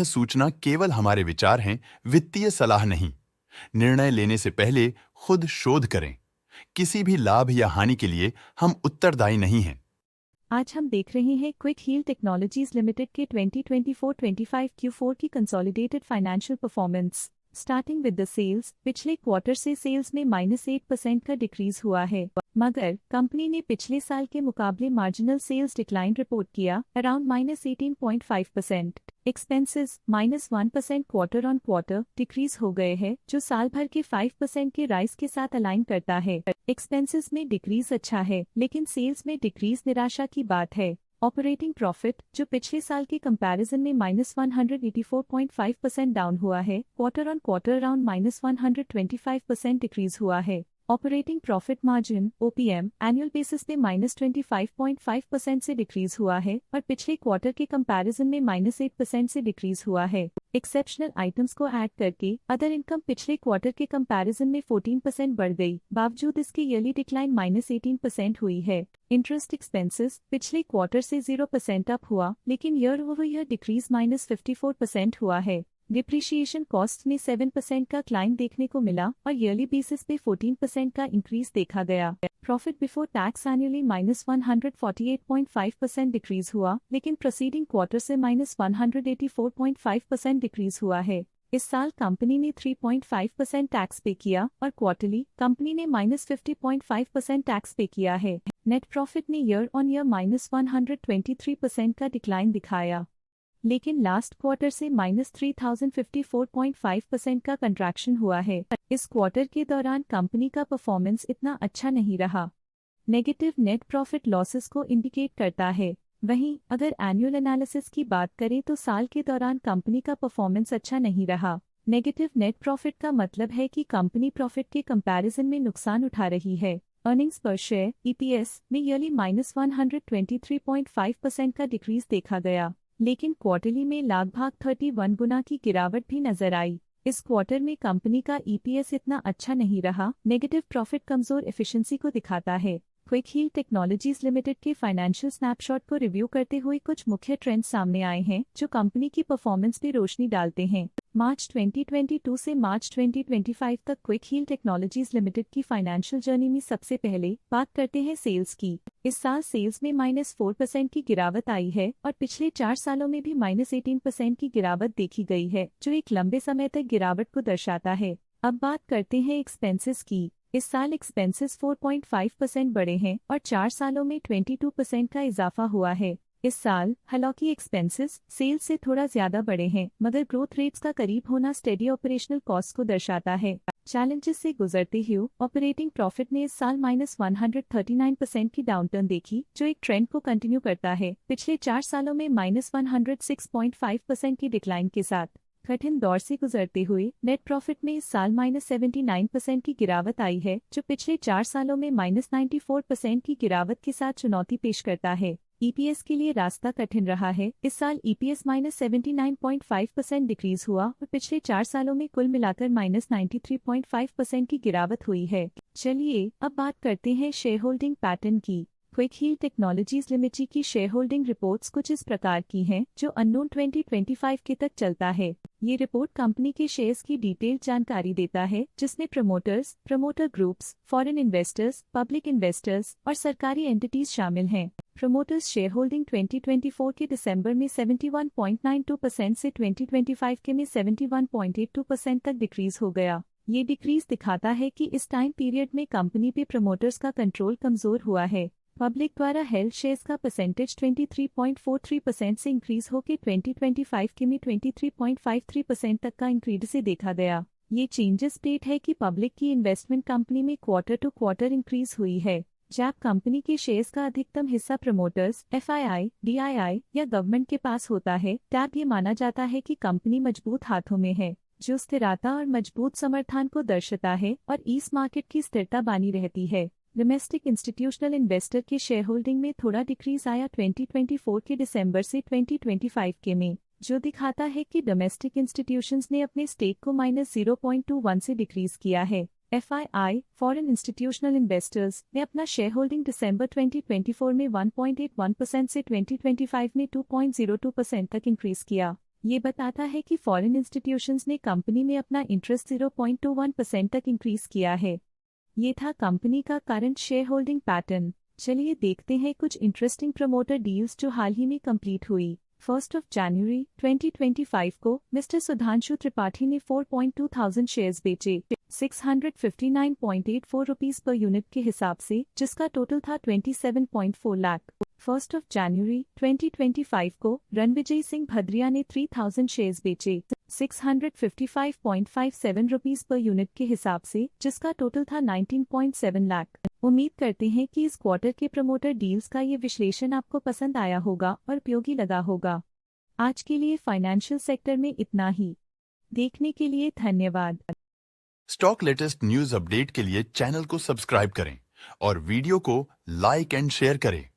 सूचना केवल हमारे विचार हैं, वित्तीय सलाह नहीं। निर्णय लेने से पहले खुद शोध करें। किसी भी लाभ या हानि के लिए हम उत्तरदायी नहीं हैं। आज हम देख रहे हैं क्विक हील टेक्नोलॉजीज लिमिटेड के 2024-25 Q4 की consolidated financial performance. Starting with the sales, पिछले क्वार्टर से सेल्स में -8% का डिक्रीज हुआ है, मगर कंपनी ने पिछले साल के मुकाबले मार्जिनल सेल्स डिक्लाइन रिपोर्ट किया, around -18.5%। Expenses -1% quarter on quarter decrease हो गए हैं, जो साल भर के 5% के राइज के साथ अलाइन करता है। एक्सपेंसेस में डिक्रीज अच्छा है, लेकिन सेल्स में डिक्रीज निराशा की बात है। ऑपरेटिंग प्रॉफिट, जो पिछले साल के कंपैरिजन में -184.5% डाउन हुआ है, quarter on quarter around -125% decrease हुआ है। Operating profit margin OPM annual basis पे -25.5% से डिक्रीज हुआ है और पिछले क्वार्टर के कंपैरिजन में -8% से डिक्रीज हुआ है। एक्सेप्शनल आइटम्स को ऐड करके अदर इनकम पिछले क्वार्टर के कंपैरिजन में 14% बढ़ गई, बावजूद इसके ईयरली डिक्लाइन -18% हुई है। इंटरेस्ट एक्सपेंसेस पिछले क्वार्टर से 0% अप हुआ, लेकिन ईयर ओवर ईयर डिक्रीज -54% हुआ है। डिप्रिशिएशन कॉस्ट में 7% का क्लाइम देखने को मिला और ईयरली बेसिस पे 14% का इंक्रीज देखा गया। Profit before tax annually -148.5% decrease हुआ, लेकिन प्रोसीडिंग क्वार्टर से -184.5% डिक्रीज हुआ है। इस साल कंपनी ने 3.5% टैक्स पे किया और क्वार्टरली कंपनी ने -50.5% टैक्स पे किया है। नेट प्रॉफिट ने ईयर ऑन ईयर -123% का डिक्लाइन दिखाया, लेकिन लास्ट क्वार्टर से -3054.5% का कंट्रैक्शन हुआ है। इस क्वार्टर के दौरान कंपनी का परफॉर्मेंस इतना अच्छा नहीं रहा। नेगेटिव नेट प्रॉफिट लॉसेस को इंडिकेट करता है। वहीं अगर एनुअल एनालिसिस की बात करें तो साल के दौरान कंपनी का परफॉर्मेंस अच्छा नहीं रहा। नेगेटिव नेट प्रॉफिट का मतलब है कि कंपनी प्रॉफिट के कंपैरिजन में नुकसान उठा रही है। अर्निंग्स पर शेयर EPS में ईयरली -123.5% का डिक्रीज देखा गया, लेकिन क्वार्टरली में लगभग 31 गुना की गिरावट भी नजर आई। इस क्वार्टर में कंपनी का EPS इतना अच्छा नहीं रहा। नेगेटिव प्रॉफिट कमजोर एफिशिएंसी को दिखाता है। क्विक हील टेक्नोलॉजीज लिमिटेड के फाइनेंशियल स्नैपशॉट को रिव्यू करते हुए कुछ मुख्य ट्रेंड्स सामने आए हैं, जो कंपनी की परफॉर्मेंस पे रोशनी डालते हैं। मार्च 2022 से मार्च 2025 तक क्विक हील टेक्नोलॉजीज लिमिटेड की फाइनेंशियल जर्नी में सबसे पहले बात करते हैं सेल्स की। इस साल सेल्स में -4% की गिरावट आई है और पिछले 4 सालों में भी -18% की गिरावट देखी गई है, जो एक लंबे समय तक गिरावट को दर्शाता है। अब बात करते हैं एक्सपेंसेस की। इस साल एक्सपेंसेस 4.5% बढ़े हैं और 4 सालों में 22% का इजाफा हुआ है। इस साल हालांकि एक्सपेंसेस सेल्स से थोड़ा ज्यादा बढ़े हैं, मगर ग्रोथ रेट्स का करीब होना स्टेडी ऑपरेशनल कॉस्ट को दर्शाता है। चैलेंजेस से गुजरते हुए ऑपरेटिंग प्रॉफिट ने इस साल -139% की डाउनटर्न देखी, जो एक ट्रेंड को कंटिन्यू करता है, पिछले 4 सालों में -106.5% की डिक्लाइन के साथ। कठिन दौर से गुजरते हुए नेट प्रॉफिट में इस साल -79% की गिरावट आई है, जो पिछले 4 सालों में -94% की गिरावट के साथ चुनौती पेश करता है। EPS के लिए रास्ता कठिन रहा है। इस साल EPS -79.5% डिक्रीज हुआ और पिछले 4 सालों में कुल मिलाकर -93.5% की गिरावट हुई है। चलिए अब बात करते हैं शेयर होल्डिंग पैटर्न की। क्विक हील टेक्नोलॉजीज लिमिटेड की शेयर होल्डिंग रिपोर्ट्स कुछ इस प्रकार की हैं, जो अननोन 2025 के तक चलता है। ये रिपोर्ट कंपनी के शेयर्स की डिटेल्ड जानकारी देता है, जिसमें promoters, promoter groups, foreign investors, public investors और सरकारी एंटिटीज शामिल हैं। प्रमोटर्स शेयर होल्डिंग 2024 के दिसंबर में 71.92% से 2025 के में 71.82% तक डिक्रीज हो गया। ये डिक्रीज दिखाता है कि इस टाइम पीरियड में कंपनी पे प्रमोटर्स का कंट्रोल कमजोर हुआ है। पब्लिक द्वारा हेल्ड शेयर्स का परसेंटेज 23.43% से इंक्रीज होकर 2025 के में 23.53% तक का इंक्रीज से देखा गया। ये चेंजेस स्टेट है कि पब्लिक की इन्वेस्टमेंट कंपनी में क्वार्टर टू क्वार्टर इंक्रीज हुई है। जब कंपनी के शेयर्स का अधिकतम हिस्सा प्रमोटर्स, FII, DII या गवर्नमेंट के पास होता है, तब ये माना जाता है कि कंपनी मजबूत हाथों में है, जो स्थिरता और मजबूत समर्थन को दर्शाता है और इस मार्केट की स्थिरता बनी रहती है। डोमेस्टिक इंस्टीट्यूशनल इन्वेस्टर के शेयर होल्डिंग में थोड़ा डिक्रीज आया 2024 के दिसंबर से 2025 के में, जो दिखाता है कि डोमेस्टिक इंस्टीट्यूशंस ने अपने स्टेक को -0.21 से डिक्रीज किया है। FII, फॉरेन इंस्टीट्यूशनल इन्वेस्टर्स ने अपना शेयर होल्डिंग दिसंबर 2024 में 1.81% से 2025 में 2.02% तक इंक्रीज किया। ये बताता है कि फॉरेन इंस्टीट्यूशंस ने कंपनी में अपना इंटरेस्ट 0.21% तक इंक्रीज किया है। ये था कंपनी का करंट शेयर होल्डिंग पैटर्न। चलिए देखते हैं कुछ इंटरेस्टिंग प्रमोटर डील्स जो हाल ही में कंप्लीट हुई। 1 जनवरी 2025 को मिस्टर सुधांशु त्रिपाठी ने 4.2 शेयर्स बेचे 659.84 रुपीस पर यूनिट के हिसाब से, जिसका टोटल था 27.4 लाख। 1 जनवरी 2025 को रणविजय सिंह भद्रिया ने 3000 शेयर्स बेचे 655.57 रुपीस पर यूनिट के हिसाब से, जिसका टोटल था 19.7 लाख। उम्मीद करते हैं कि इस क्वार्टर के प्रमोटर डील्स का ये विश्लेषण आपको पसंद आया होगा और उपयोगी लगा होगा। आज के लिए फाइनेंशियल सेक्टर में इतना ही। देखने के लिए धन्यवाद। स्टॉक लेटेस्ट न्यूज अपडेट के लिए चैनल को सब्सक्राइब करें और वीडियो को लाइक एंड शेयर करें।